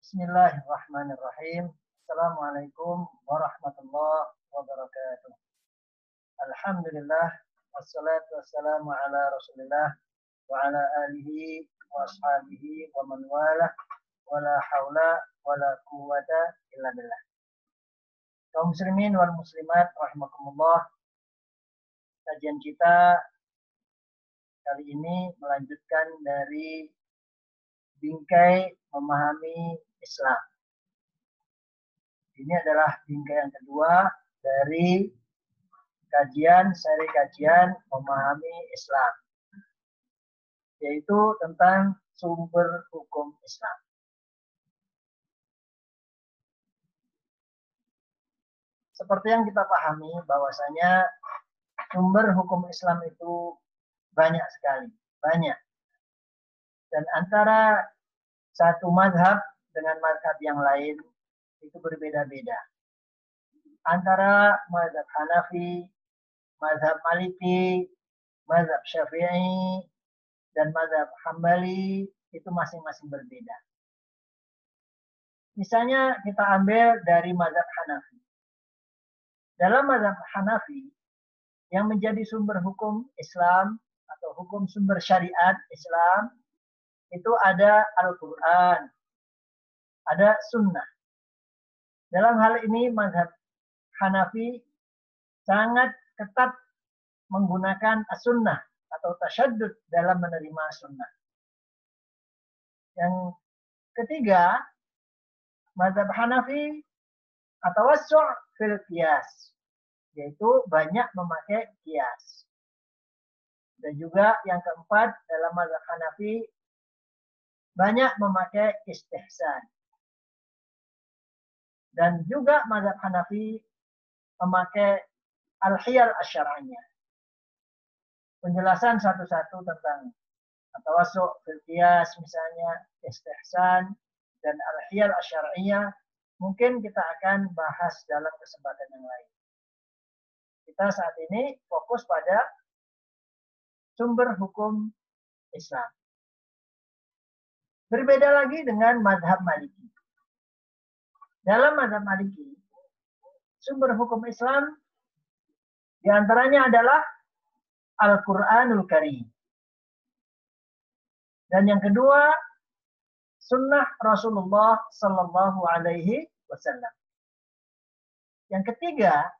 Bismillahirrahmanirrahim. Assalamualaikum warahmatullahi wabarakatuh. Alhamdulillah. Wassalatu wassalamu ala rasulillah wa ala alihi wa ashabihi wa man walah wa la hawla wa la quwwata illa billah. Kaum muslimin wal muslimat rahimakumullah. Kajian kita kali ini melanjutkan dari bingkai memahami Islam. Ini adalah bingkai yang kedua dari seri kajian memahami Islam, yaitu tentang sumber hukum Islam. Seperti yang kita pahami bahwasanya sumber hukum Islam itu banyak sekali, banyak. Dan antara satu mazhab dengan mazhab yang lain itu berbeda-beda. Antara mazhab Hanafi, mazhab Maliki, mazhab Syafi'i, dan mazhab Hambali itu masing-masing berbeda. Misalnya kita ambil dari mazhab Hanafi. Dalam mazhab Hanafi, yang menjadi sumber hukum Islam atau hukum sumber syariat Islam itu ada Al-Quran, ada Sunnah. Dalam hal ini mazhab Hanafi sangat ketat menggunakan as-sunnah atau tasyaddud dalam menerima sunnah. Yang ketiga, mazhab Hanafi at-tawassu' fil qiyas, yaitu banyak memakai qiyas. Dan juga yang keempat, dalam mazhab Hanafi banyak memakai istihsan. Dan juga mazhab Hanafi memakai al-hiyal asy-syar'iyyah. Penjelasan satu-satu tentang tawassu' fil qiyas misalnya, istihsan dan al-hiyal asy-syar'iyyah mungkin kita akan bahas dalam kesempatan yang lain. Kita saat ini fokus pada sumber hukum Islam. Berbeda lagi dengan mazhab Maliki. Dalam mazhab Maliki, sumber hukum Islam diantaranya adalah Al-Quranul Karim. Dan yang kedua, sunnah Rasulullah Sallallahu Alaihi Wasallam. Yang ketiga,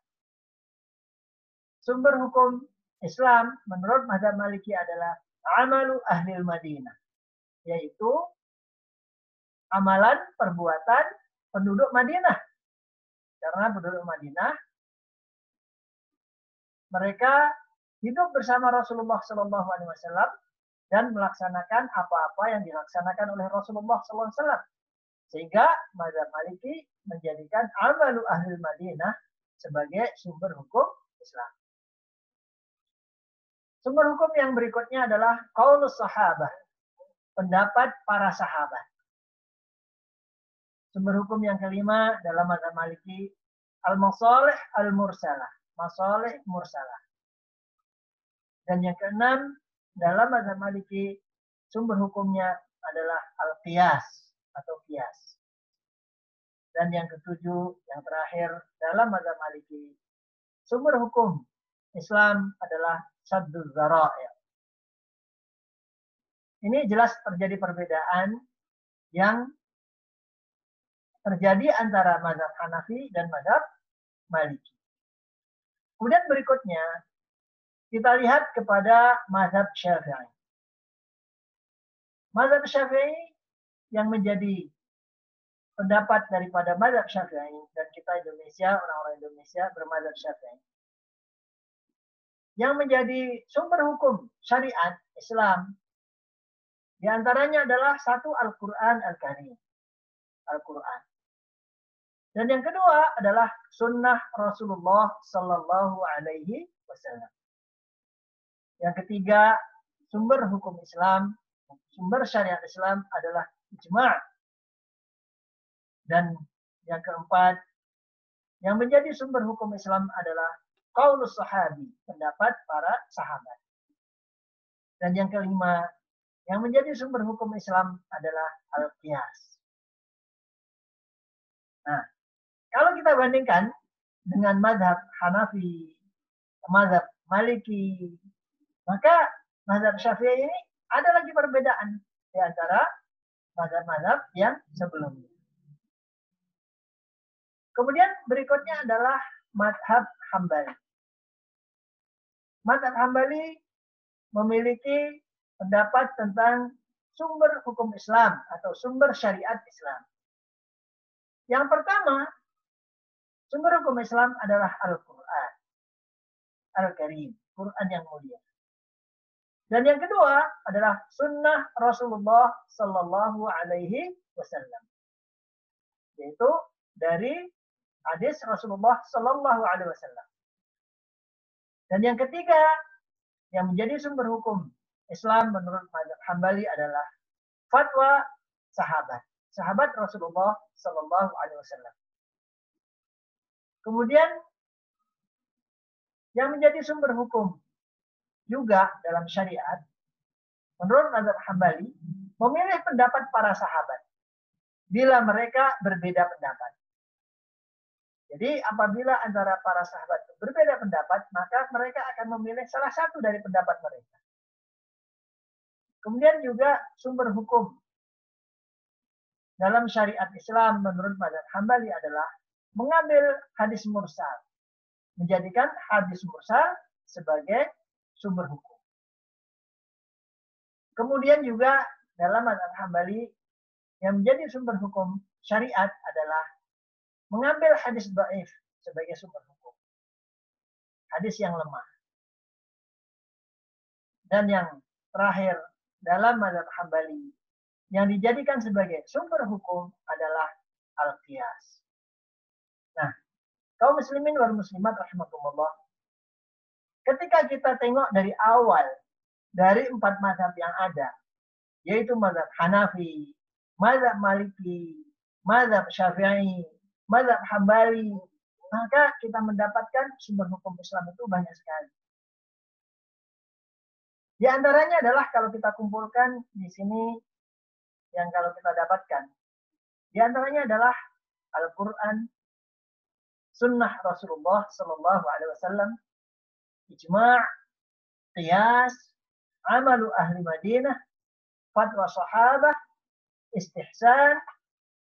sumber hukum Islam menurut mazhab Maliki adalah amalu ahlil Madinah, yaitu amalan perbuatan penduduk Madinah. Karena penduduk Madinah mereka hidup bersama Rasulullah Sallallahu Alaihi Wasallam dan melaksanakan apa-apa yang dilaksanakan oleh Rasulullah Sallallahu Alaihi Wasallam. Sehingga mazhab Maliki menjadikan amalu ahlil Madinah sebagai sumber hukum Islam. Sumber hukum yang berikutnya adalah qaulus sahabah, pendapat para sahabat. Sumber hukum yang kelima dalam mazhab Maliki, al-masalih al-mursalah, masalih mursalah. Dan yang keenam dalam mazhab Maliki, sumber hukumnya adalah al-qiyas atau qiyas. Dan yang ketujuh, yang terakhir dalam mazhab Maliki, sumber hukum Islam adalah sadduz dzara'i'. Ini jelas terjadi perbedaan yang terjadi antara mazhab Hanafi dan mazhab Maliki. Kemudian berikutnya kita lihat kepada mazhab Syafi'i. Mazhab Syafi'i yang menjadi pendapat daripada mazhab Syafi'i, dan kita Indonesia, orang-orang Indonesia bermazhab Syafi'i. Yang menjadi sumber hukum syariat Islam di antaranya adalah satu Al-Quran Al-Karim. Al-Quran. Dan yang kedua adalah sunnah Rasulullah Sallallahu Alaihi Wasallam. Yang ketiga, sumber hukum Islam, sumber syariat Islam adalah ijma'. Dan yang keempat, yang menjadi sumber hukum Islam adalah qaulus sahabi, pendapat para sahabat. Dan yang kelima, yang menjadi sumber hukum Islam adalah al-qiyas. Kalau kita bandingkan dengan mazhab Hanafi, mazhab Maliki, maka mazhab Syafi'i ini ada lagi perbedaan di antara mazhab-mazhab yang sebelumnya. Kemudian berikutnya adalah mazhab Hambali. Mazhab Hambali memiliki pendapat tentang sumber hukum Islam atau sumber syariat Islam. Yang pertama, sumber hukum Islam adalah Al-Quran. Al-Karim, Quran yang mulia. Dan yang kedua adalah sunnah Rasulullah Sallallahu Alaihi Wasallam. Yaitu dari hadis Rasulullah Sallallahu Alaihi Wasallam. Dan yang ketiga, yang menjadi sumber hukum Islam menurut mazhab Hambali adalah fatwa sahabat. Sahabat Rasulullah Sallallahu Alaihi Wasallam. Kemudian yang menjadi sumber hukum juga dalam syariat, menurut mazhab Hambali, memilih pendapat para sahabat bila mereka berbeda pendapat. Jadi apabila antara para sahabat berbeda pendapat, maka mereka akan memilih salah satu dari pendapat mereka. Kemudian juga sumber hukum dalam syariat Islam menurut mazhab Hambali adalah mengambil hadis mursal, menjadikan hadis mursal sebagai sumber hukum. Kemudian juga dalam mazhab Hambali yang menjadi sumber hukum syariat adalah mengambil hadis dhaif sebagai sumber hukum. Hadis yang lemah. Dan yang terakhir dalam mazhab Hambali yang dijadikan sebagai sumber hukum adalah al-qiyas. Nah, kaum muslimin wal muslimat rahimakumullah, ketika kita tengok dari awal dari 4 mazhab yang ada, yaitu mazhab Hanafi, mazhab Maliki, mazhab Syafi'i, mazhab Hambali, maka kita mendapatkan sumber hukum Islam itu banyak sekali. Di antaranya adalah kalau kita kumpulkan di sini yang kalau kita dapatkan, di antaranya adalah Al-Quran, Sunnah Rasulullah Sallallahu Alaihi Wasallam, ijma', qiyas, amalu ahli Madinah, fatwa sahabah, istihsan,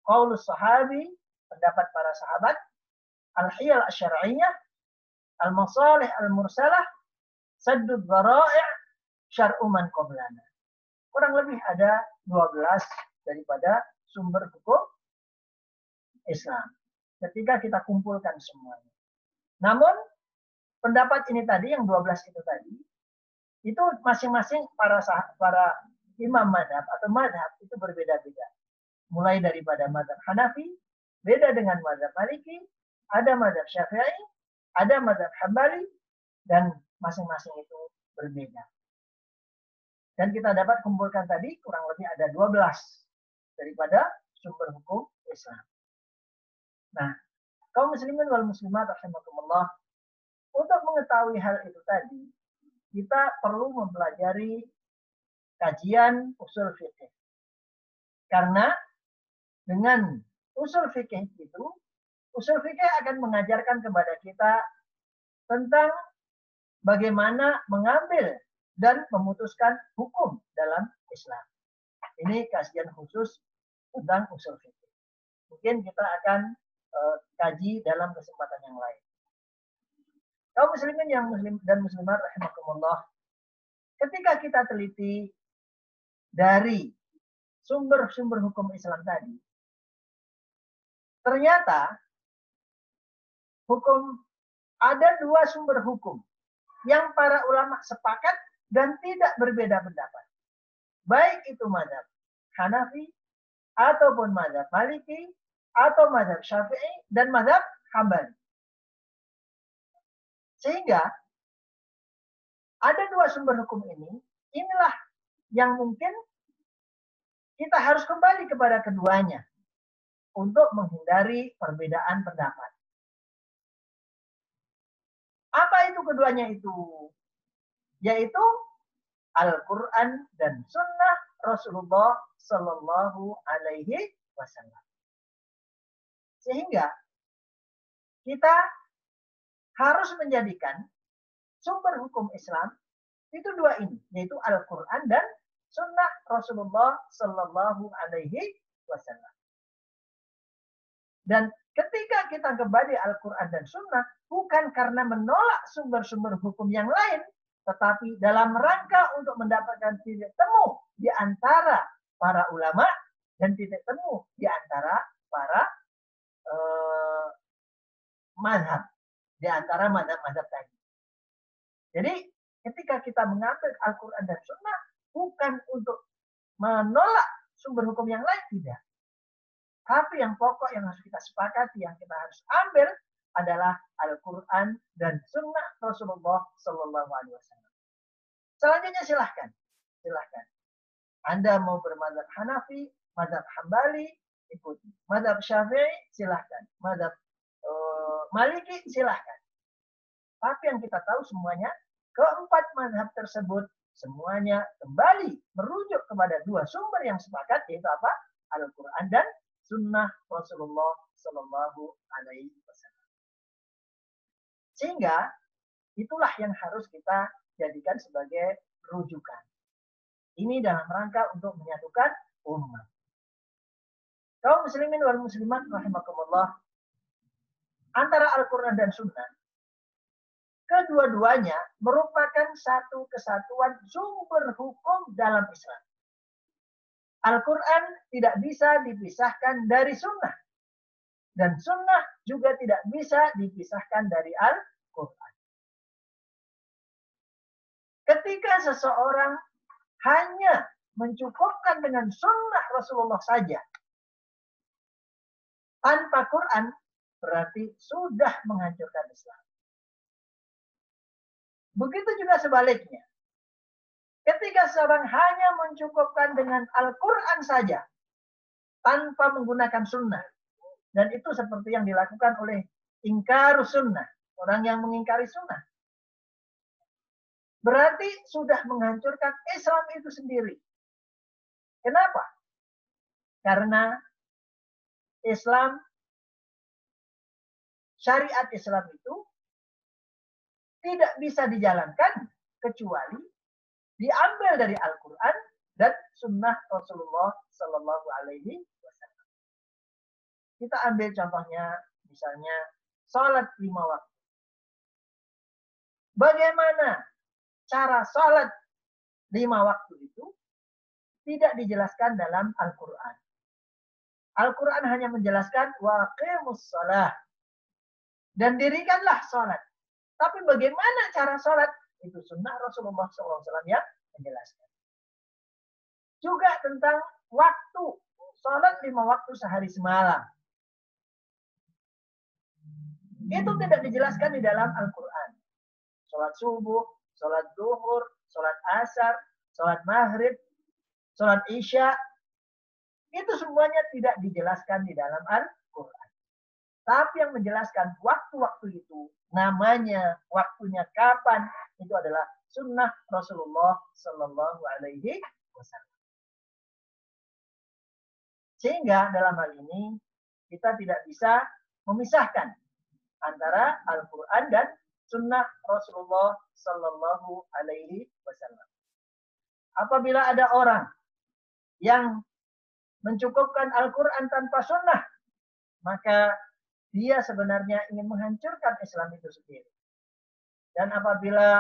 qaulus sahabi, pendapat para sahabat, al-hiyal asy-syar'iyyah, al-masalih al-mursalah, saddud dhara'i', syar'u man qablana. Kurang lebih ada 12 daripada sumber hukum Islam. Ketika kita kumpulkan semuanya. Namun, pendapat ini tadi, yang 12 itu tadi, itu masing-masing para imam madhab atau madhab itu berbeda-beda. Mulai daripada madhab Hanafi, beda dengan madhab Maliki, ada madhab Syafi'i, ada madhab Hambali, dan masing-masing itu berbeda. Dan kita dapat kumpulkan tadi kurang lebih ada 12 daripada sumber hukum Islam. Nah, kaum muslimin wal muslimat rahimakumullah, untuk mengetahui hal itu tadi, kita perlu mempelajari kajian usul fikih. Karena dengan usul fikih itu, usul fikih akan mengajarkan kepada kita tentang bagaimana mengambil dan memutuskan hukum dalam Islam. Ini kajian khusus tentang usul fikih. Mungkin kita akan kaji dalam kesempatan yang lain. Kaum muslimin yang muslim dan muslimat rahimakumullah, ketika kita teliti dari sumber-sumber hukum Islam tadi, ternyata ada 2 sumber hukum yang para ulama sepakat dan tidak berbeda pendapat. Baik itu mazhab Hanafi, ataupun mazhab Maliki, atau mazhab Syafi'i, dan mazhab Hambali. Sehingga ada 2 sumber hukum ini, inilah yang mungkin kita harus kembali kepada keduanya untuk menghindari perbedaan pendapat. Apa itu keduanya itu? Yaitu Al-Quran dan Sunnah Rasulullah Sallallahu Alaihi Wasallam. Sehingga kita harus menjadikan sumber hukum Islam itu dua ini, yaitu Al-Quran dan Sunnah Rasulullah Sallallahu Alaihi Wasallam. Dan ketika kita kembali Al-Quran dan Sunnah, bukan karena menolak sumber-sumber hukum yang lain, tetapi dalam rangka untuk mendapatkan titik temu di antara para ulama dan titik temu di antara para mazhab, di antara mazhab-mazhab tadi. Jadi ketika kita mengambil Al-Quran dan Sunnah, bukan untuk menolak sumber hukum yang lain, tidak. Tapi yang pokok yang harus kita sepakati, yang kita harus ambil adalah Al-Quran dan Sunnah Rasulullah Sallallahu Alaihi Wasallam. Selanjutnya silahkan. Anda mau bermadzhab Hanafi, mazhab Hambali, ikuti. Mazhab Syafi'i, silahkan. Mazhab Maliki, silahkan. Tapi yang kita tahu semuanya, keempat mazhab tersebut semuanya kembali merujuk kepada dua sumber yang sepakat, yaitu apa? Al-Quran dan Sunnah Rasulullah Sallallahu Alaihi Wasallam. Sehingga itulah yang harus kita jadikan sebagai rujukan. Ini dalam rangka untuk menyatukan umat. Kaum muslimin wal muslimat rahimakumullah, antara Al-Quran dan Sunnah, kedua-duanya merupakan satu kesatuan sumber hukum dalam Islam. Al-Quran tidak bisa dipisahkan dari Sunnah. Dan Sunnah juga tidak bisa dipisahkan dari Al-Quran. Ketika seseorang hanya mencukupkan dengan Sunnah Rasulullah saja, tanpa Quran, berarti sudah menghancurkan Islam. Begitu juga sebaliknya. Ketika seorang hanya mencukupkan dengan Al-Quran saja, tanpa menggunakan sunnah, dan itu seperti yang dilakukan oleh ingkarus sunnah, orang yang mengingkari sunnah, berarti sudah menghancurkan Islam itu sendiri. Kenapa? Karena Islam, syariat Islam itu tidak bisa dijalankan kecuali diambil dari Al-Quran dan Sunnah Rasulullah Sallallahu Alaihi Wasallam. Kita ambil contohnya, misalnya sholat 5 waktu. Bagaimana cara sholat 5 waktu itu tidak dijelaskan dalam Al-Quran. Al-Quran hanya menjelaskan waqimus sholah, dan dirikanlah sholat. Tapi bagaimana cara sholat? Itu sunnah Rasulullah SAW yang menjelaskan. Juga tentang waktu. Sholat 5 waktu sehari semalam. Itu tidak dijelaskan di dalam Al-Quran. Sholat subuh, sholat zuhur, sholat asar, sholat maghrib, sholat isya. Itu semuanya tidak dijelaskan di dalam Al-Quran. Tapi yang menjelaskan waktu-waktu itu, namanya, waktunya kapan, itu adalah sunnah Rasulullah Sallallahu Alaihi Wasallam. Sehingga dalam hal ini kita tidak bisa memisahkan antara Al-Quran dan sunnah Rasulullah Sallallahu Alaihi Wasallam. Apabila ada orang yang mencukupkan Al-Quran tanpa sunnah, maka dia sebenarnya ingin menghancurkan Islam itu sendiri. Dan apabila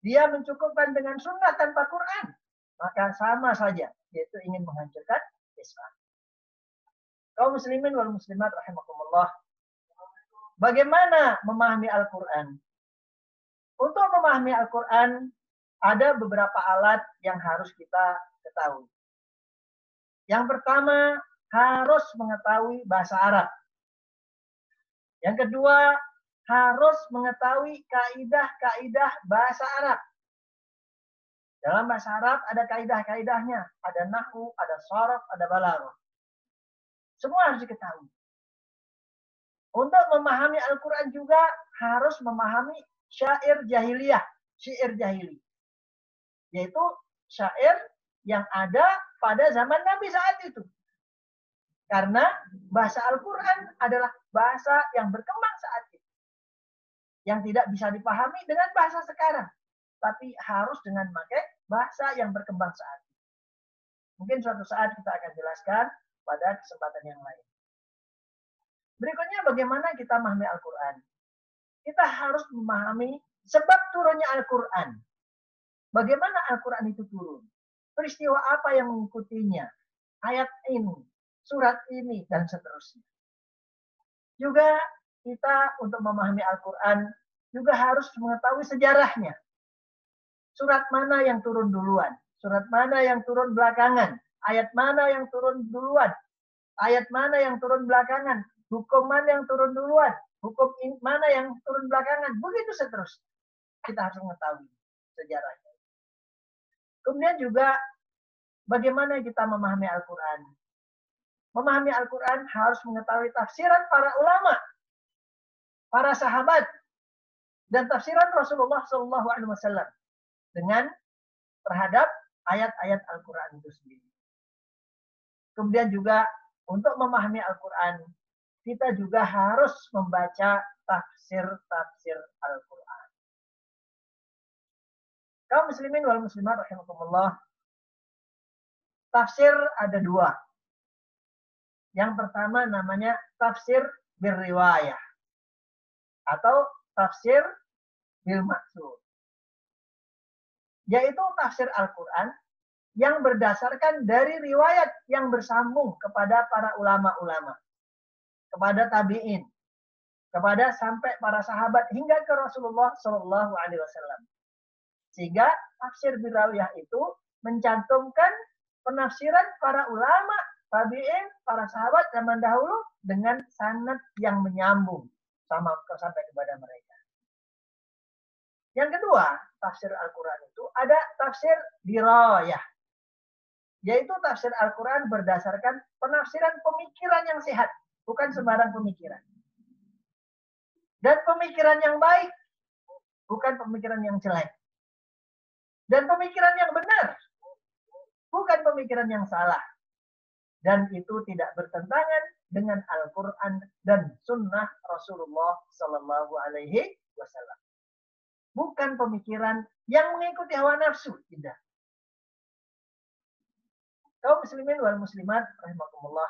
dia mencukupkan dengan sunnah tanpa Quran, maka sama saja, yaitu ingin menghancurkan Islam. Kaum muslimin wal muslimat rahimakumullah, bagaimana memahami Al-Quran? Untuk memahami Al-Quran, ada beberapa alat yang harus kita ketahui. Yang pertama, harus mengetahui bahasa Arab. Yang kedua, harus mengetahui kaidah-kaidah bahasa Arab. Dalam bahasa Arab ada kaidah-kaidahnya, ada nahwu, ada sharaf, ada balaghah. Semua harus diketahui. Untuk memahami Al-Quran juga harus memahami syair jahiliyah, syair jahili. Yaitu syair yang ada pada zaman Nabi saat itu. Karena bahasa Al-Quran adalah bahasa yang berkembang saat itu. yang tidak bisa dipahami dengan bahasa sekarang, tapi harus dengan memakai bahasa yang berkembang saat ini. Mungkin suatu saat kita akan jelaskan pada kesempatan yang lain. Berikutnya bagaimana kita memahami Al-Quran. Kita harus memahami sebab turunnya Al-Quran. Bagaimana Al-Quran itu turun. Peristiwa apa yang mengikutinya. Ayat ini, surat ini, dan seterusnya. Juga kita untuk memahami Al-Quran juga harus mengetahui sejarahnya. Surat mana yang turun duluan. Surat mana yang turun belakangan. Ayat mana yang turun duluan. Ayat mana yang turun belakangan. Hukum mana yang turun duluan. Hukum mana yang turun belakangan. Begitu seterusnya. Kita harus mengetahui sejarahnya. Kemudian juga bagaimana kita memahami Al-Quran. Memahami Al-Quran harus mengetahui tafsiran para ulama, para sahabat, dan tafsiran Rasulullah SAW dengan terhadap ayat-ayat Al-Quran itu sendiri. Kemudian juga untuk memahami Al-Quran, kita juga harus membaca tafsir-tafsir Al-Quran. Kaum muslimin wal muslimat rahimakumullah, tafsir ada dua. Yang pertama namanya tafsir birriwayah atau tafsir bil maksud. Yaitu tafsir Al-Quran yang berdasarkan dari riwayat yang bersambung kepada para ulama-ulama, kepada tabi'in, kepada sampai para sahabat hingga ke Rasulullah SAW. Sehingga tafsir birriwayah itu mencantumkan penafsiran para ulama, tabi'in, para sahabat zaman dahulu dengan sanad yang menyambung sampai kepada mereka. Yang kedua, tafsir Al-Quran itu ada tafsir dirayah. Yaitu tafsir Al-Quran berdasarkan penafsiran pemikiran yang sehat. Bukan sembarang pemikiran. Dan pemikiran yang baik. Bukan pemikiran yang jelek. Dan pemikiran yang benar. Bukan pemikiran yang salah. Dan itu tidak bertentangan dengan Al-Quran dan Sunnah Rasulullah Sallallahu Alaihi Wasallam. Bukan pemikiran yang mengikuti hawa nafsu, tidak. Kaum muslimin wal muslimat rahimakumullah.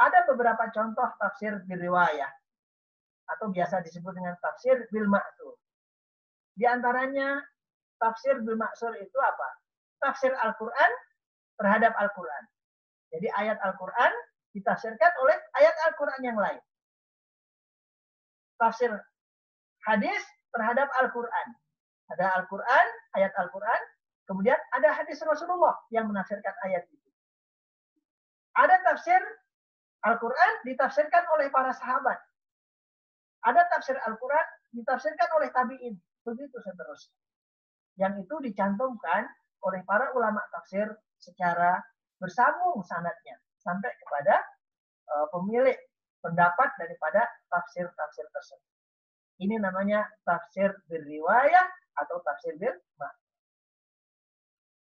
Ada beberapa contoh tafsir birriwayah atau biasa disebut dengan tafsir bil ma'tsur. Di antaranya tafsir bil ma'tsur itu apa? Tafsir Al-Quran terhadap Al-Quran. Jadi ayat Al-Quran ditafsirkan oleh ayat Al-Quran yang lain. Tafsir hadis terhadap Al-Quran. Ada Al-Quran, ayat Al-Quran, kemudian ada hadis Rasulullah yang menafsirkan ayat itu. Ada tafsir Al-Quran ditafsirkan oleh para sahabat. Ada tafsir Al-Quran ditafsirkan oleh tabi'in. Begitu seterusnya. Yang itu dicantumkan oleh para ulama tafsir secara bersambung sanadnya sampai kepada pemilik pendapat daripada tafsir-tafsir tersebut. Ini namanya tafsir birriwayah atau tafsir bil ma'tsur.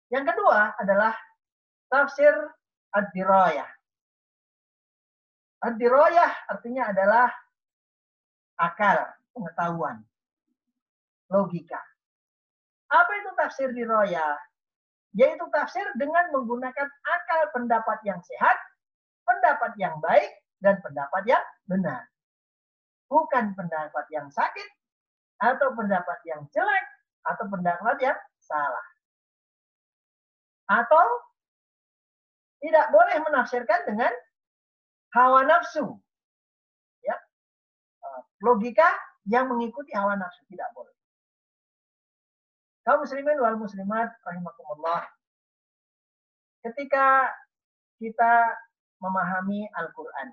Yang kedua adalah tafsir ad-dirayah. Ad-dirayah artinya adalah akal, pengetahuan, logika. Apa itu tafsir dirayah? Yaitu tafsir dengan menggunakan akal pendapat yang sehat, pendapat yang baik, dan pendapat yang benar. Bukan pendapat yang sakit, atau pendapat yang jelek, atau pendapat yang salah. Atau tidak boleh menafsirkan dengan hawa nafsu. Ya. Logika yang mengikuti hawa nafsu tidak boleh. Kaum muslimin wal muslimat rahimakumullah. Ketika kita memahami Al-Quran,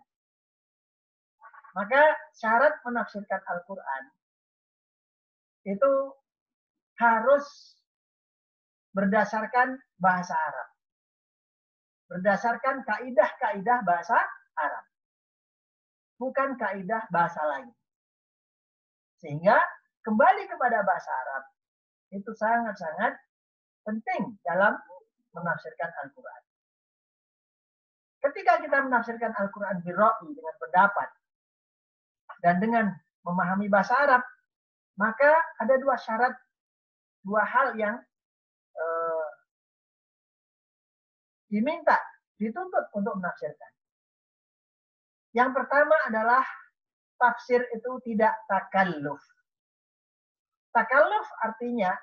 maka syarat menafsirkan Al-Quran itu harus berdasarkan bahasa Arab. Berdasarkan kaidah-kaidah bahasa Arab. Bukan kaidah bahasa lain. Sehingga kembali kepada bahasa Arab itu sangat-sangat penting dalam menafsirkan Al-Quran. Ketika kita menafsirkan Al-Quran birra'i dengan pendapat dan dengan memahami bahasa Arab, Maka ada dua syarat, dua hal yang diminta, dituntut untuk menafsirkan. Yang pertama adalah tafsir itu tidak takalluf. Takalluf artinya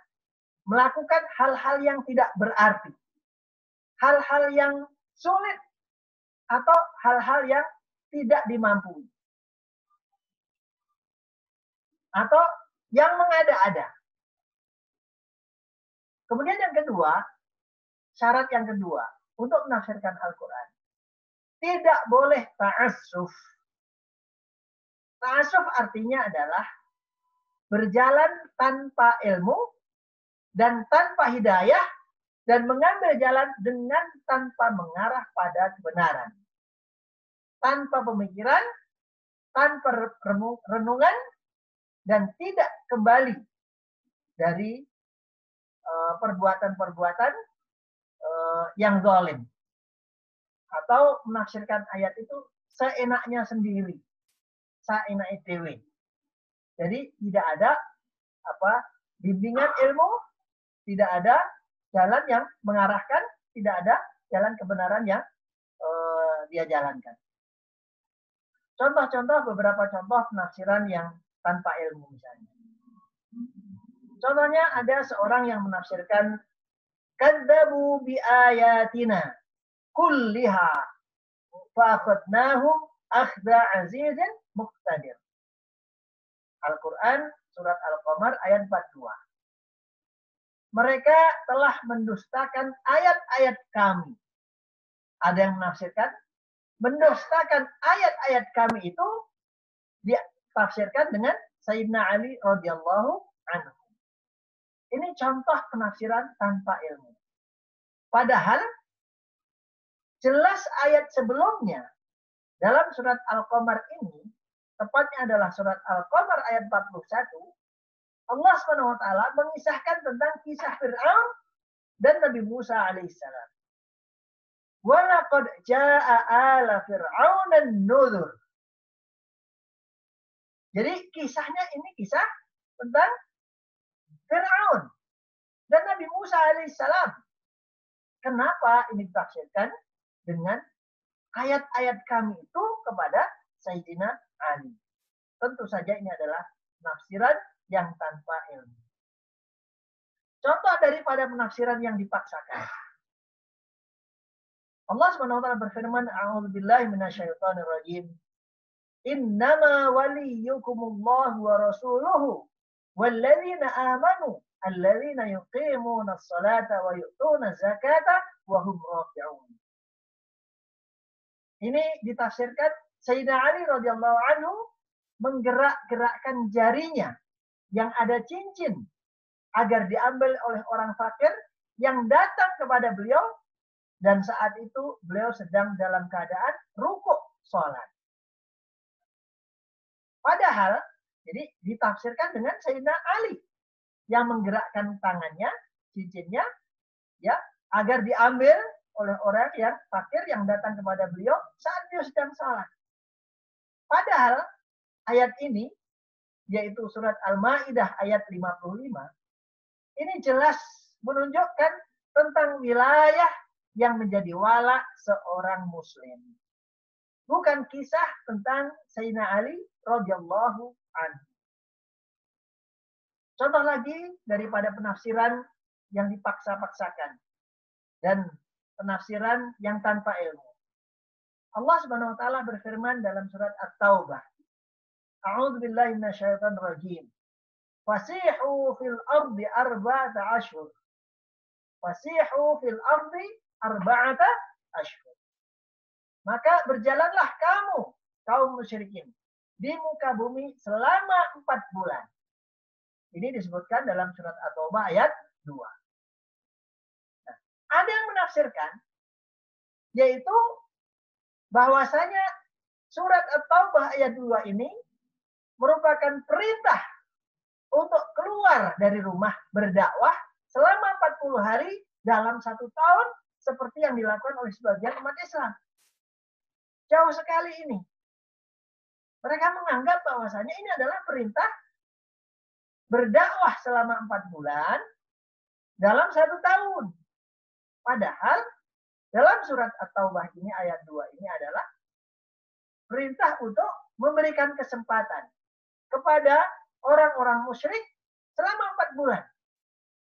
melakukan hal-hal yang tidak berarti. Hal-hal yang sulit atau hal-hal yang tidak dimampui. Atau yang mengada-ada. Kemudian yang kedua, syarat yang kedua untuk menafsirkan Al-Quran. Tidak boleh ta'assuf. Ta'assuf artinya adalah berjalan tanpa ilmu dan tanpa hidayah dan mengambil jalan dengan tanpa mengarah pada kebenaran. Tanpa pemikiran, tanpa renungan, dan tidak kembali dari perbuatan-perbuatan yang zalim. Atau menafsirkan ayat itu seenaknya sendiri. Seenaknya dewe. Jadi tidak ada bimbingan ilmu, tidak ada jalan yang mengarahkan, tidak ada jalan kebenaran yang dia jalankan. Contoh-contoh, beberapa contoh penafsiran yang tanpa ilmu misalnya. Contohnya ada seorang yang menafsirkan kadzabu bi ayatina kulliha fa'akhadnahum akhda azizin muqtadir. Al-Quran surat Al-Qamar ayat 42. Mereka telah mendustakan ayat-ayat kami. Ada yang menafsirkan mendustakan ayat-ayat kami itu ditafsirkan dengan Sayyidina Ali radhiyallahu anhu. Ini contoh penafsiran tanpa ilmu. Padahal jelas ayat sebelumnya dalam surat Al-Qamar ini, tepatnya adalah surat Al-Qamar ayat 41, Allah SWT mengisahkan tentang kisah Fir'aun dan Nabi Musa alaihissalam. Walaqad jaa'a ala Fir'aun an-nuzur. Jadi kisahnya ini kisah tentang Fir'aun dan Nabi Musa alaihissalam. Kenapa ini ditafsirkan dengan ayat-ayat kami itu kepada Sayyidina Ali? Tentu saja ini adalah penafsiran yang tanpa ilmu. Contoh daripada penafsiran yang dipaksakan. Allah SWT berfirman, A'udzubillahi minasyaitonir rajim. Innama waliyukumullahu wa rasuluhu walladzina amanu alladzina yuqimuna as-salata wa yu'tuna zakata wa hum raki'un. Ini ditafsirkan Sayyidina Ali radhiyallahu anhu menggerak-gerakkan jarinya yang ada cincin agar diambil oleh orang fakir yang datang kepada beliau, dan saat itu beliau sedang dalam keadaan rukuk sholat. Padahal, jadi ditafsirkan dengan Sayyidina Ali yang menggerakkan tangannya, cincinnya, ya, agar diambil oleh orang yang fakir yang datang kepada beliau saat beliau sedang sholat. Padahal ayat ini, yaitu surat Al-Maidah ayat 55, ini jelas menunjukkan tentang wilayah yang menjadi wala seorang muslim. Bukan kisah tentang Sayyidina Ali radhiyallahu anhu. Contoh lagi daripada penafsiran yang dipaksa-paksakan dan penafsiran yang tanpa ilmu. Allah Subhanahu wa taala berfirman dalam surat At-Taubah. A'udzubillahi minasyaitonir rajim. Fasihu fil ardi arba'ata ashhur. Fasihu fil ardi arba'ata ashhur. Maka berjalanlah kamu, kaum musyrikin, di muka bumi selama 4 bulan. Ini disebutkan dalam surat At-Taubah ayat 2. Nah, ada yang menafsirkan, yaitu bahwasanya surat At-Taubah ayat 2 ini merupakan perintah untuk keluar dari rumah berdakwah selama 40 hari dalam 1 tahun, seperti yang dilakukan oleh sebagian umat Islam. Jauh sekali ini. Mereka menganggap bahwasanya ini adalah perintah berdakwah selama 4 bulan dalam 1 tahun. Padahal dalam surat At-Taubah ini ayat 2 ini adalah perintah untuk memberikan kesempatan kepada orang-orang musyrik selama 4 bulan.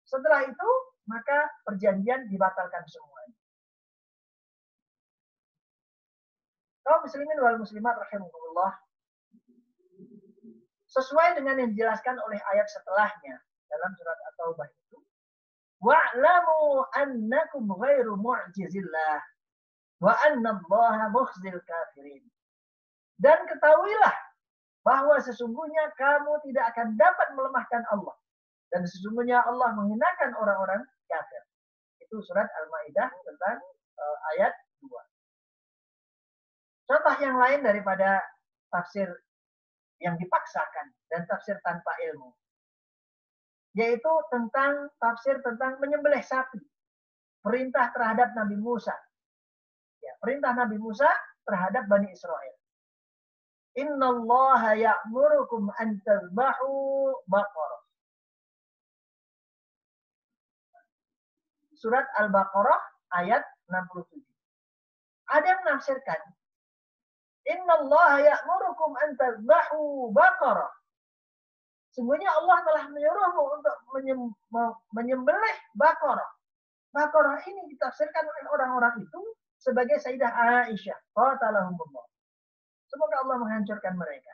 Setelah itu, maka perjanjian dibatalkan semuanya. Kaum muslimin wal muslimat rahimakumullah, sesuai dengan yang dijelaskan oleh ayat setelahnya dalam surat At-Taubah itu, wa'lamu annakum ghairu mu'jizillah wa annallaha mukhzil kafirin. Dan ketahuilah bahwa sesungguhnya kamu tidak akan dapat melemahkan Allah. Dan sesungguhnya Allah menghinakan orang-orang kafir. Itu surat Al-Maidah tentang ayat 2. Contoh yang lain daripada tafsir yang dipaksakan dan tafsir tanpa ilmu, yaitu tentang tafsir tentang menyembelih sapi. Perintah terhadap Nabi Musa. Ya, perintah Nabi Musa terhadap Bani Israel. Innallaha ya'murukum an tadhbahu baqarah. Surat Al-Baqarah ayat 67. Ada yang menafsirkan, Innallaha ya'murukum an tadhbahu baqarah. Sungguhnya Allah telah menyuruhmu untuk menyembelih baqarah. Baqarah ini ditafsirkan oleh orang-orang itu sebagai Sayyidah Aisyah. Qatalahumullah. Semoga Allah menghancurkan mereka.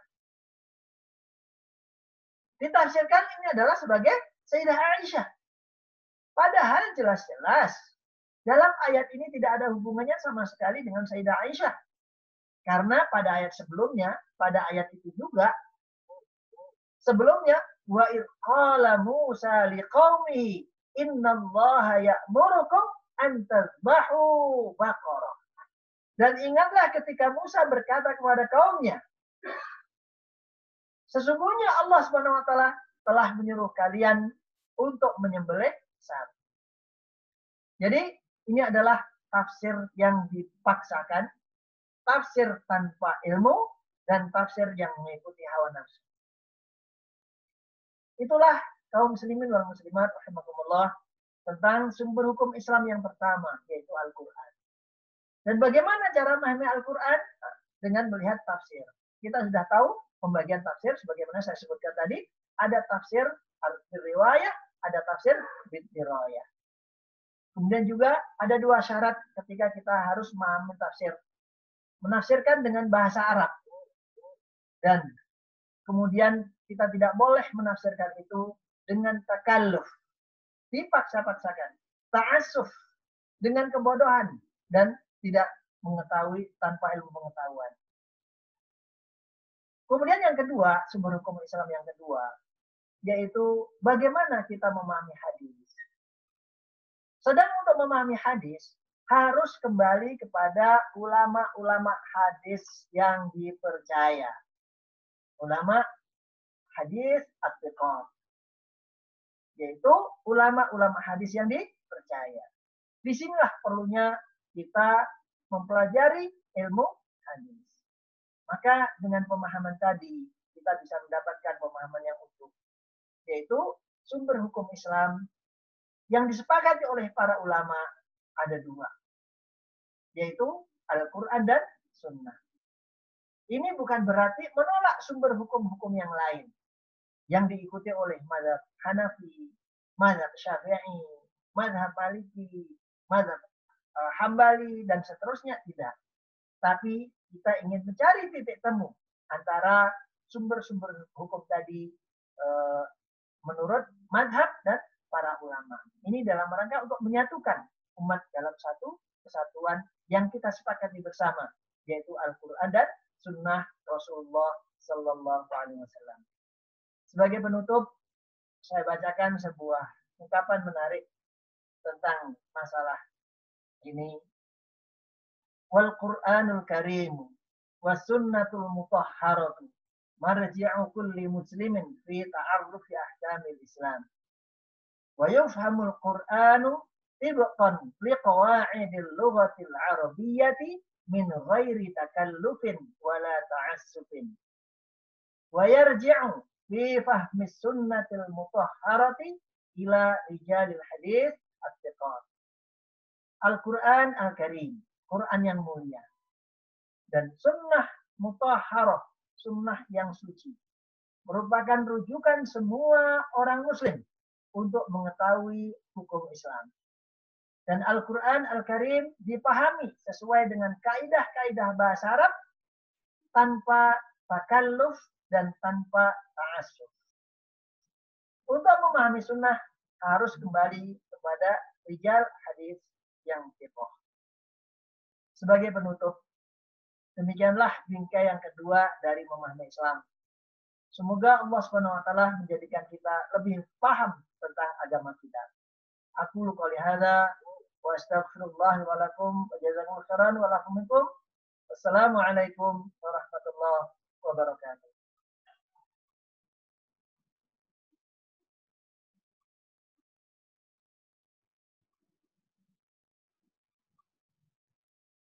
Ditafsirkan ini adalah sebagai Sayyidah Aisyah. Padahal jelas-jelas dalam ayat ini tidak ada hubungannya sama sekali dengan Sayyidah Aisyah. Karena pada ayat sebelumnya, pada ayat itu juga, sebelumnya, wa idh qala Musa liqaumihi innallaha ya'murukum an tadhbahu baqarah. Dan ingatlah ketika Musa berkata kepada kaumnya, sesungguhnya Allah Subhanahu wa taala telah menyuruh kalian untuk menyembelih sapi. Jadi ini adalah tafsir yang dipaksakan, tafsir tanpa ilmu, dan tafsir yang mengikuti hawa nafsu. Itulah kaum muslimin wal muslimat rahimakumullah tentang sumber hukum Islam yang pertama, yaitu Al-Quran. Dan bagaimana cara memahami Al-Quran? Dengan melihat tafsir. Kita sudah tahu pembagian tafsir, sebagaimana saya sebutkan tadi, ada tafsir riwayah, ada tafsir dirayah. Kemudian juga ada 2 syarat ketika kita harus memahami tafsir. Menafsirkan dengan bahasa Arab. Dan kemudian kita tidak boleh menafsirkan itu dengan takalluf. Dipaksa-paksakan. Ta'assuf. Dengan kebodohan. Dan tidak mengetahui tanpa ilmu pengetahuan. Kemudian yang kedua, sumber hukum Islam yang kedua, yaitu bagaimana kita memahami hadis. Sedang untuk memahami hadis, harus kembali kepada ulama-ulama hadis yang dipercaya. Ulama hadis at-thiqat. Yaitu ulama-ulama hadis yang dipercaya. Disinilah perlunya kita mempelajari ilmu hadis. Maka dengan pemahaman tadi, kita bisa mendapatkan pemahaman yang utuh. Yaitu sumber hukum Islam yang disepakati oleh para ulama ada 2. Yaitu Al-Quran dan Sunnah. Ini bukan berarti menolak sumber hukum-hukum yang lain. Yang diikuti oleh mazhab Hanafi, mazhab Syafi'i, mazhab Maliki, mazhab Hambali, dan seterusnya. Tidak. Tapi kita ingin mencari titik temu antara sumber-sumber hukum tadi menurut mazhab dan para ulama. Ini dalam rangka untuk menyatukan umat dalam satu kesatuan yang kita sepakati bersama, yaitu Al-Quran dan Sunnah Rasulullah Sallallahu Alaihi Wasallam. Sebagai penutup, saya bacakan sebuah ungkapan menarik tentang masalah ini. Wal Qur'anul Karim wa sunnatul mutahharatu marji'u kulli muslimin fi ta'arrufi ahkamil Islam. Wa yufhamul Qur'anu tibqan liqawa'idil lughatil arabiyyati min ghairi takallufin wala ta'assufin. Wa yarji'u fi fahmi sunnatil mutahharati ila rijalil hadis at-thiqat. Al-Quran Al-Karim, Quran yang mulia. Dan sunnah mutahharah, sunnah yang suci, merupakan rujukan semua orang muslim untuk mengetahui hukum Islam. Dan Al-Quran Al-Karim dipahami sesuai dengan kaidah-kaidah bahasa Arab tanpa takalluf dan tanpa ta'assuf. Untuk memahami sunnah harus kembali kepada rijal hadis yang thiqah. Sebagai penutup, demikianlah bingkai yang kedua dari memahami Islam. Semoga Allah SWT menjadikan kita lebih paham tentang agama kita. Aku qouli hadza wa astaghfirullah wa lakum wa jazakumullahu khairan wa lakum minkum. Wassalamualaikum warahmatullahi wabarakatuh.